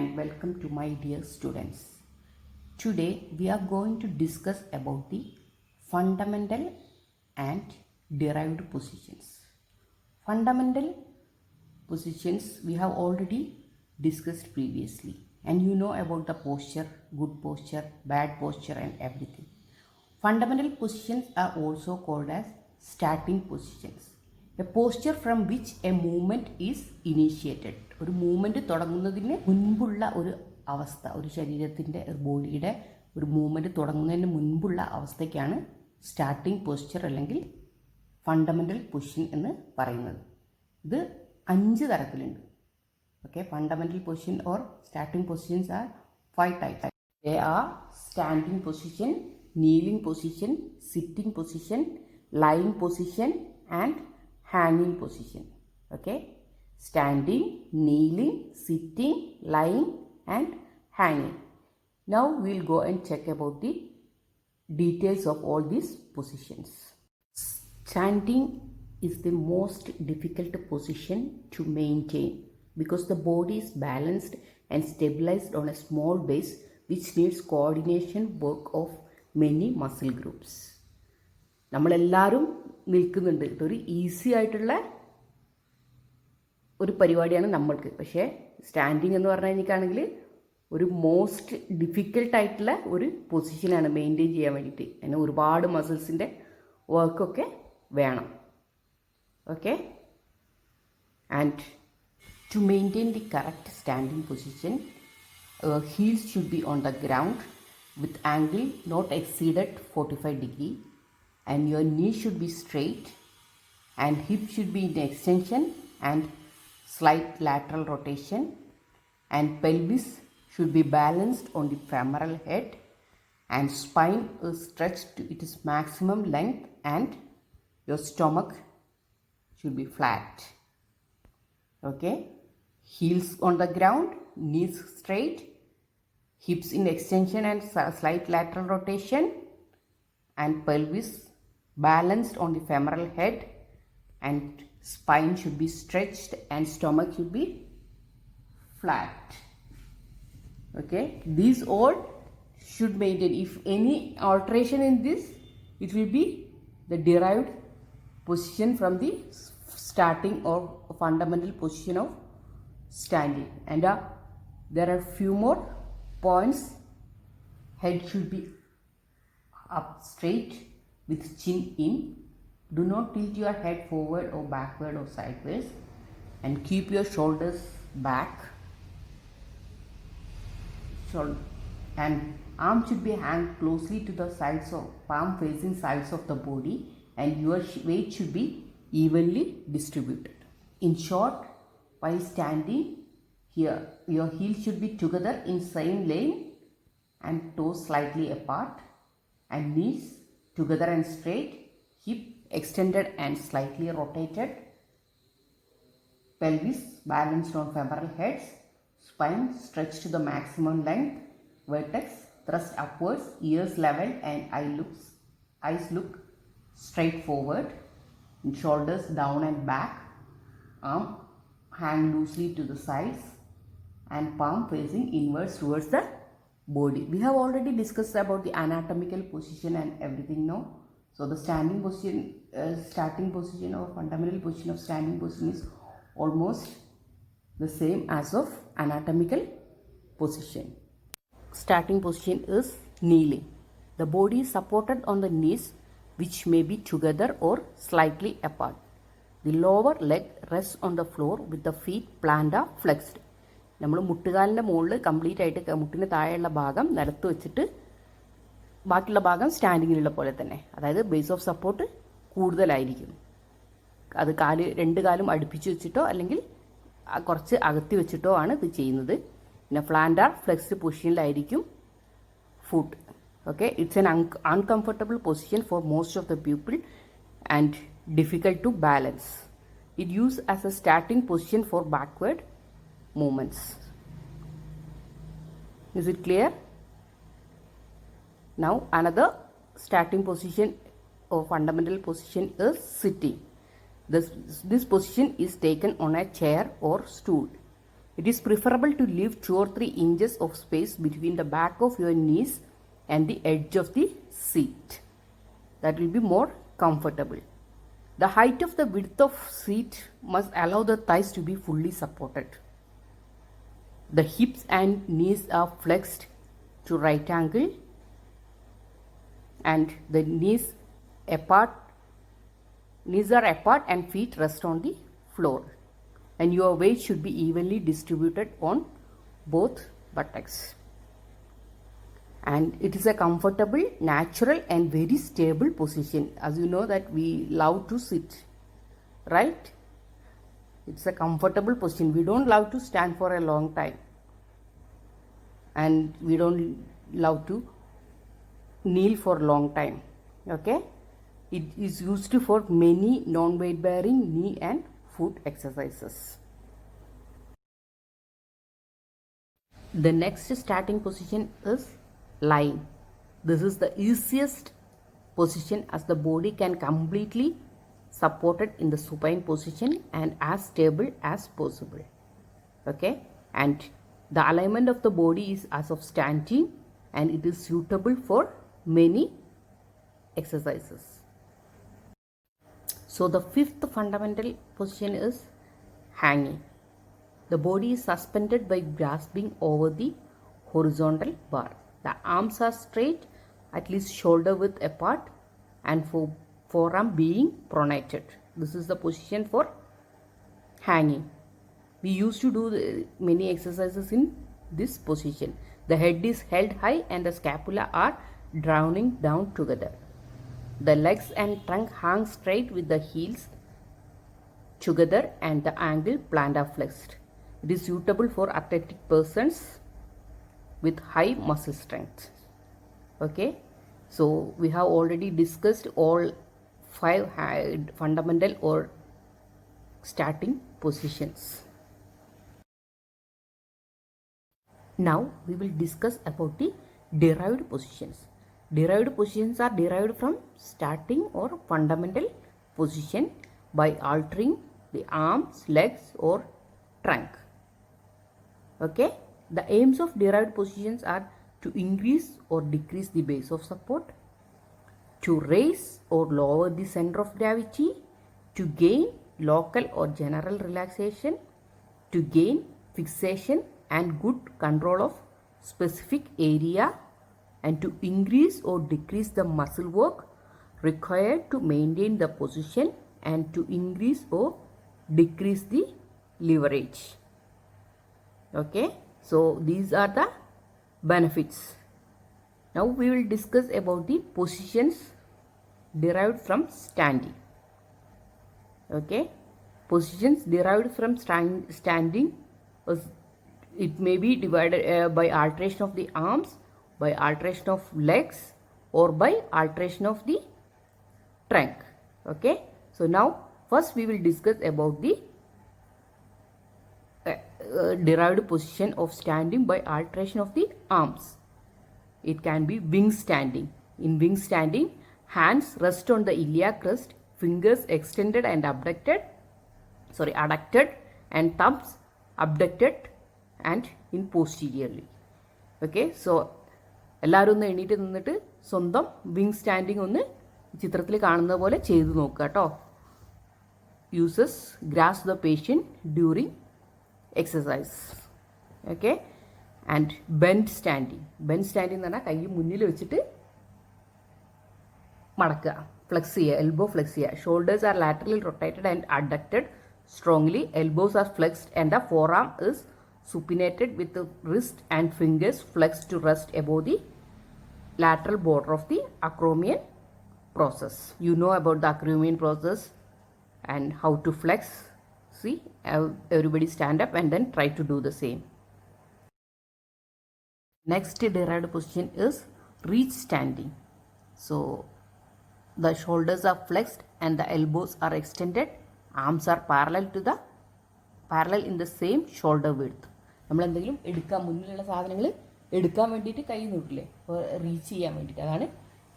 and welcome to my dear students. Today we are going to discuss about the fundamental and derived positions. Fundamental positions we have already discussed previously, and you know about the posture, good posture, bad posture and everything. Fundamental positions are also called as starting positions. A posture from which a movement is initiated. ഒരു movement തുടങ്ങുന്നതിന് മുൻപുള്ള ഒരു അവസ്ഥ, ഒരു ശരീരത്തിൻ്റെ ബോഡിയുടെ ഒരു movement തുടങ്ങുന്നതിന് മുൻപുള്ള അവസ്ഥയ്ക്കാണ് സ്റ്റാർട്ടിംഗ് പോസ്ചർ അല്ലെങ്കിൽ ഫണ്ടമെൻ്റൽ പൊസിഷൻ എന്ന് പറയുന്നത്. ഇത് 5 തരത്തിലുണ്ട്. Okay, fundamental position or starting positions are 5 types. They are standing position, kneeling position, sitting position, lying position and hanging position. Okay, standing, kneeling, sitting, lying and hanging. Now we'll go and check about the details of all these positions. Standing is the most difficult position to maintain because the body is balanced and stabilized on a small base which needs coordination work of many muscle groups. നമ്മളെല്ലാവരും നിൽക്കുന്നുണ്ട്. ഇതൊരു easy ആയിട്ടുള്ള ഒരു പരിപാടിയാണ് നമ്മൾക്ക്. പക്ഷേ standing എന്ന് പറഞ്ഞു കഴിഞ്ഞിട്ടാണെങ്കിൽ ഒരു മോസ്റ്റ് ഡിഫിക്കൽട്ടായിട്ടുള്ള ഒരു പൊസിഷനാണ് മെയിൻറ്റെയിൻ ചെയ്യാൻ വേണ്ടിയിട്ട്. അതിന് ഒരുപാട് മസിൽസിൻ്റെ വർക്കൊക്കെ വേണം. Okay, and to maintain the correct standing position, heels should be on the ground with angle not exceeded 45 degree, and your knee should be straight and hip should be in extension and slight lateral rotation, and pelvis should be balanced on the femoral head, and spine is stretched to its maximum length, and your stomach should be flat. Okay, heels on the ground, knees straight, hips in extension and slight lateral rotation, and pelvis balanced on the femoral head, and spine should be stretched and stomach should be flat. Okay, these all should maintain. If any alteration in this, it will be the derived position from the starting or fundamental position of standing. And there are few more points. Head should be up straight with chin in. Do not tilt your head forward or backward or sideways, and keep your shoulders back. And arm should be hang closely to the sides of palm facing sides of the body, and your weight should be evenly distributed. In short, while standing here, your heels should be together in same lane and toes slightly apart, and knees together and straight, hip extended and slightly rotated, pelvis balanced on femoral heads, spine stretched to the maximum length, vertex thrust upwards, ears level and eyes look straight forward, and shoulders down and back, arm hang loosely to the sides, and palm facing inwards towards the body. We have already discussed about the anatomical position and everything now. So the standing position, starting position or fundamental position of standing position is almost the same as of anatomical position. Starting position is kneeling. The body is supported on the knees, which may be together or slightly apart. The lower leg rests on the floor with the feet plantar flexed. നമ്മൾ മുട്ടുകാലിൻ്റെ മുകളിൽ complete ആയിട്ട് മുട്ടിന് താഴെയുള്ള ഭാഗം നിലത്ത് വെച്ചിട്ട് ബാക്കിയുള്ള ഭാഗം സ്റ്റാൻഡിങ്ങിലുള്ള പോലെ തന്നെ, അതായത് ബേസ് ഓഫ് സപ്പോർട്ട് കൂടുതലായിരിക്കും. അത് രണ്ട് കാലും അടുപ്പിച്ച് വെച്ചിട്ടോ അല്ലെങ്കിൽ കുറച്ച് അകത്തി വെച്ചിട്ടോ ആണ് ഇത് ചെയ്യുന്നത്. പിന്നെ പ്ലാന്റാർ ഫ്ലെക്സ്ഡ് പൊസിഷനിലായിരിക്കും foot. Okay, it's an uncomfortable position for most of the people and difficult to balance. It used as a starting position for backward movements. Is it clear? Now another starting position or fundamental position is sitting. This position is taken on a chair or stool. It is preferable to leave 2 or 3 inches of space between the back of your knees and the edge of the seat. That will be more comfortable. The height of the width of seat must allow the thighs to be fully supported. The hips and knees are flexed to right angle and the knees are apart and feet rest on the floor. And your weight should be evenly distributed on both buttocks. And it is a comfortable, natural and very stable position. As you know that we love to sit, right? It's a comfortable position. We don't love to stand for a long time. And we don't love to kneel for a long time. Okay? It is used for many non-weight bearing knee and foot exercises. The next starting position is lying. This is the easiest position as the body can completely supported in the supine position and as stable as possible. Okay, and the alignment of the body is as of standing and it is suitable for many exercises. So the fifth fundamental position is hanging. The body is suspended by grasping over the horizontal bar. The arms are straight, at least shoulder width apart, and forearm being pronated. This is the position for hanging. We used to do many exercises in this position. The head is held high and the scapula are drawing down together. The legs and trunk hang straight with the heels together and the ankle plantar flexed. It is suitable for athletic persons with high muscle strength. Okay, so we have already discussed all 5 fundamental or starting positions. Now we will discuss about the derived positions. Derived positions are derived from starting or fundamental position by altering the arms, legs or trunk. Okay, the aims of derived positions are to increase or decrease the base of support, to raise or lower the center of gravity, to gain local or general relaxation, to gain fixation and good control of specific area, and to increase or decrease the muscle work required to maintain the position and to increase or decrease the leverage. Okay, so these are the benefits. Now we will discuss about the positions derived from standing. Okay, positions derived from standing, it may be divided by alteration of the arms, by alteration of legs or by alteration of the trunk. Okay, so now first we will discuss about the derived position of standing by alteration of the arms. It can be wing standing. In wing standing, hands rest on the iliac crest, fingers extended and adducted and thumbs abducted and in posteriorly. Okay, so എല്ലാവരും ഒന്ന് എണീറ്റ് നിന്നിട്ട് സ്വന്തം wing standing ഒന്ന് ചിത്രത്തിൽ കാണുന്ന പോലെ ചെയ്തു നോക്കുക കേട്ടോ. Uses grasp the patient during exercise. Okay, and bend standing. Bend standing എന്ന് പറഞ്ഞാൽ കൈ മുന്നിൽ വെച്ചിട്ട് മടക്കുക, ഫ്ലെക്സ് ചെയ്യുക, എൽബോ ഫ്ലെക്സ് ചെയ്യുക. Shoulders are laterally rotated and adducted strongly. Elbows are flexed and the forearm is supinated with the wrist and fingers flexed to rest above the lateral border of the acromion process. You know about the acromion process and how to flex. See, everybody stand up and then try to do the same. Next derived position is reach standing. So the shoulders are flexed and the elbows are extended. Arms are parallel in the same shoulder width. നമ്മൾ എന്തെങ്കിലും എടുക്കാൻ മുന്നിലുള്ള സാധനങ്ങൾ എടുക്കാൻ വേണ്ടിയിട്ട് കൈ നീട്ടില്ലേ, അപ്പോൾ reach ചെയ്യാൻ വേണ്ടിയിട്ട്, അതാണ്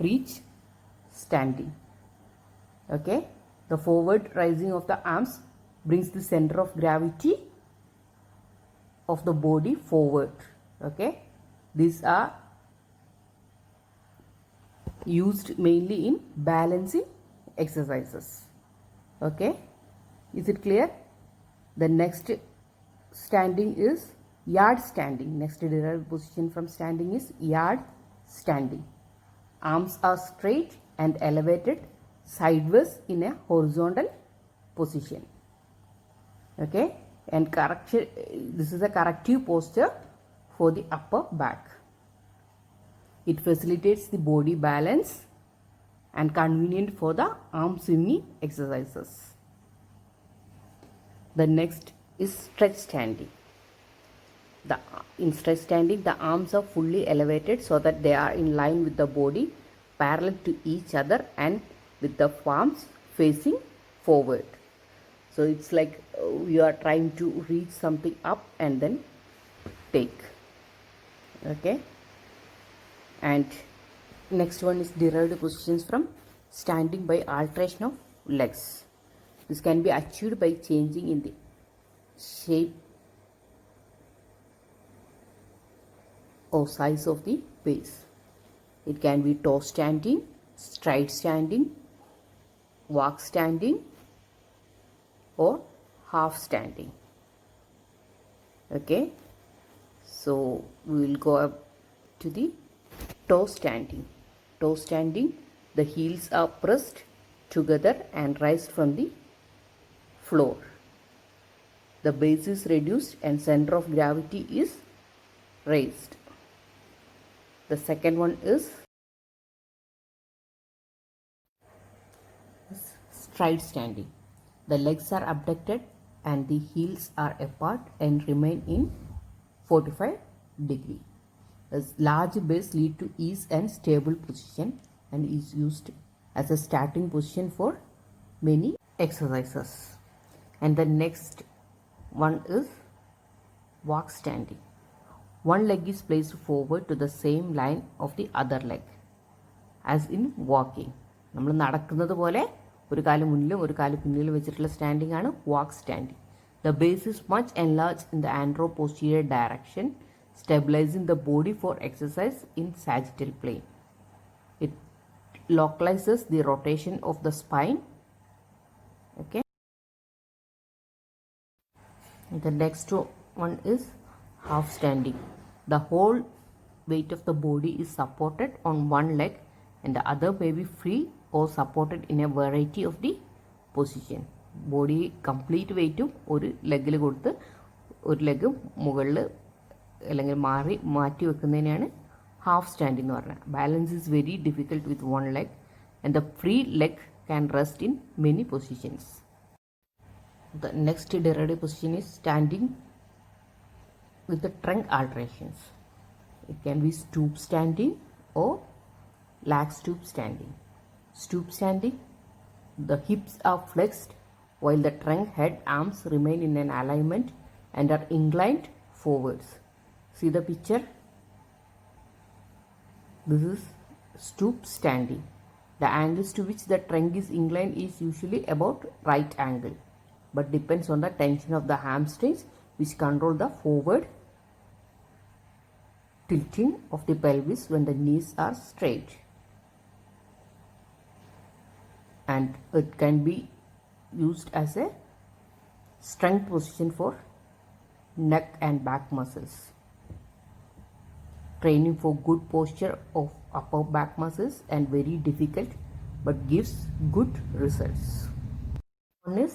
reach standing. Okay, the forward rising of the arms brings the centre of gravity of the body forward. Okay, these are used mainly in balancing exercises. Okay, is it clear? The next standing is yard standing. Next derived position from standing is yard standing. Arms are straight and elevated sideways in a horizontal position. Okay, and this is a corrective posture for the upper back. It facilitates the body balance and convenient for the arm swinging exercises. The next is stretch standing. In stretch standing, the arms are fully elevated so that they are in line with the body, parallel to each other, and with the palms facing forward. So it's like you are trying to reach something up and then take. Okay. And next one is derived positions from standing by alteration of legs. This can be achieved by changing in the shape or size of the base. It can be toe standing, stride standing, walk standing, or half standing. Okay, so we will go up to the toe standing. Toe standing, the heels are pressed together and raised from the floor. The base is reduced and center of gravity is raised. The second one is stride standing. The legs are abducted and the heels are apart and remain in 45 degree. A large base lead to ease and stable position and is used as a starting position for many exercises. And the next one is walk standing. One leg is placed forward to the same line of the other leg as in walking. നമ്മൾ നടക്കുന്നത് പോലെ ഒരു കാല് മുന്നിലും ഒരു കാല് പിന്നിലും വെച്ചിട്ടുള്ള സ്റ്റാൻഡിംഗ് ആണ് വാക്ക് standing. The base is much enlarged in the anteroposterior direction, stabilizing the body for exercise in sagittal plane. It localizes the rotation of the spine. Okay. The next one is half standing. The whole weight of the body is supported on one leg and the other may be free or supported in a variety of the position. Body complete weight ഒരു ലെഗിൽ കൊടുത്ത് ഒരു leg മുകളിൽ അല്ലെങ്കിൽ മാറ്റി വെക്കുന്നതിനാണ് half standing എന്ന് പറഞ്ഞത്. Balance is very difficult with one leg and the free leg can rest in many positions. The next derived position is standing with the trunk alterations. It can be stoop standing or lag stoop standing. Stoop standing, the hips are flexed while the trunk, head, arms remain in an alignment and are inclined forwards. See the picture? This is stoop standing. The angles to which the trunk is inclined is usually about right angle, but depends on the tension of the hamstrings which control the forward tilting of the pelvis when the knees are straight. And it can be used as a strength position for neck and back muscles. Training for good posture of upper back muscles and very difficult but gives good results. One is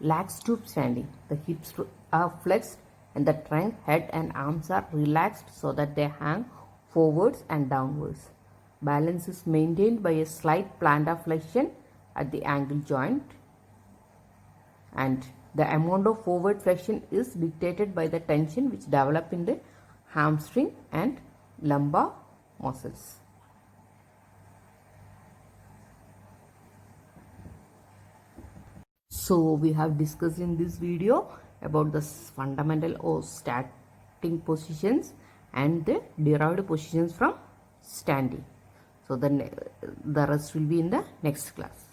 lag stoop standing. The hips are flexed and the trunk, head and arms are relaxed so that they hang forwards and downwards. Balance is maintained by a slight plantar flexion at the ankle joint, and the amount of forward flexion is dictated by the tension which develop in the hamstring and lumbar muscles. So we have discussed in this video about the fundamental or starting positions and the derived positions from standing. So the rest will be in the next class.